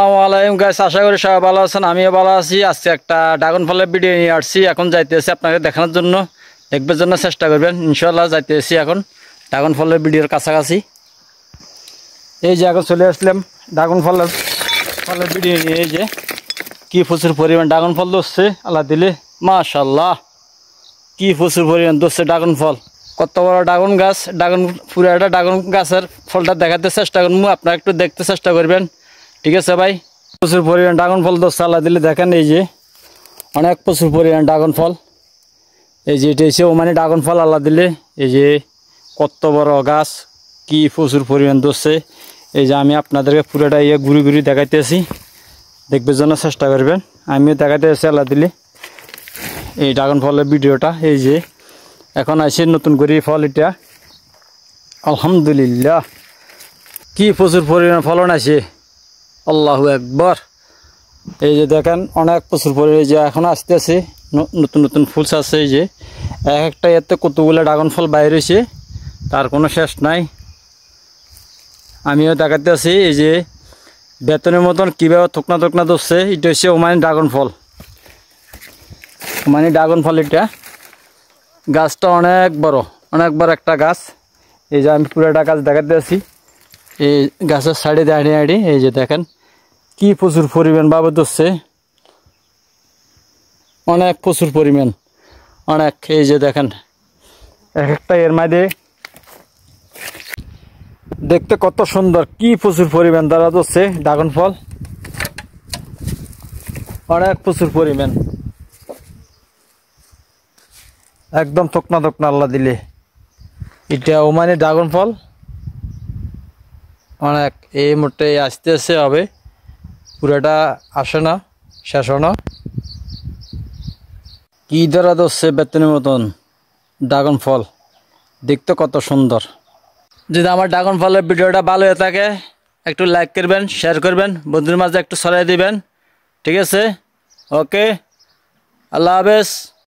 আসসালামু আলাইকুম গাইস, আশা করি সবাই ভালো আছেন। আমিও ভালো আছি। আজকে একটা ড্রাগন ফলের ভিডিও নিয়ে আসছি। এখন যাইতেছি আপনাকে দেখানোর জন্য, দেখবার জন্য চেষ্টা করবেন। ইনশাআল্লাহ যাইতেছি এখন ড্রাগন ফলের ভিডিওর কাছাকাছি। এই যে এখন চলে আসলাম ড্রাগন ফলের ভিডিও নিয়ে। এই যে কি প্রচুর পরিমাণ ড্রাগন ফল ধরছে আল্লাহ দিলে, মাশাআল্লাহ কি প্রচুর পরিমাণ ধরছে ড্রাগন ফল। কত বড় ড্রাগন গাছ, পুরো একটা ড্রাগন গাছের ফলটা দেখাতে চেষ্টা করবো, আপনারা একটু দেখতে চেষ্টা করবেন, ঠিক আছে ভাই? প্রচুর পরিমাণ ড্রাগন ফল ধরছে আল্লাহ দিলে। দেখেন এই যে অনেক প্রচুর পরিমাণ ড্রাগন ফল। এই যে এটা হচ্ছে ওমানি ড্রাগন ফল আল্লাহ দিলে। এই যে কত বড় গাছ, কি প্রচুর পরিমাণ ধরছে। এই যে আমি আপনাদেরকে পুরোটা ঘুরি ঘুরি দেখাইতেছি, দেখবার জন্য চেষ্টা করবেন। আমিও দেখাইতে আছি আল্লাহ দিলে এই ড্রাগন ফলের ভিডিওটা। এই যে এখন আসে নতুন করে ফল, এটা আলহামদুলিল্লাহ কি প্রচুর পরিমাণ ফলন আছে, আল্লাহু আকবার। এই যে দেখেন অনেক প্রচুর পরিমাণে যে এখন আসতেছে নতুন নতুন ফুল আছে। এই যে এক একটা এতে কতগুলো ড্রাগন ফল বাইরে হয়েছে, তার কোনো শেষ নাই। আমিও দেখাতে আছি এই যে বেতনের মতন কীভাবে থকনা থকনা ধরছে। এটা হচ্ছে ওমানি ড্রাগন ফল, ওমানি ড্রাগন ফল। এটা গাছটা অনেক বড় একটা গাছ। এই যে আমি পুরোটা গাছ দেখাতে আছি। এই গাছের সাইডে দাঁড়িয়ে দাঁড়িয়ে এই যে দেখেন কি প্রচুর পরিমাণ ভাবে ধরছে, অনেক প্রচুর পরিমাণ, অনেক। এই যে দেখেন এক একটা এর মধ্যে দেখতে কত সুন্দর, কি প্রচুর পরিমাণ দ্বারা ধরছে ড্রাগন ফল, অনেক প্রচুর পরিমাণ, একদম থকনা থকনা আল্লাহ দিলে। এটা ওমানি ড্রাগন ফল অনেক। এই মুহূর্তে আস্তে আস্তে হবে, পুরাটা আসে না, শেষ হয় না। কি দ্বারা ধরছে বেতনের মতন ড্রাগন ফল, দেখতে কত সুন্দর। যদি আমার ড্রাগন ফলের ভিডিওটা ভালো হয়ে থাকে একটু লাইক করবেন, শেয়ার করবেন, বন্ধুদের মাঝে একটু ছড়াই দিবেন, ঠিক আছে? ওকে, আল্লাহ হাফেজ।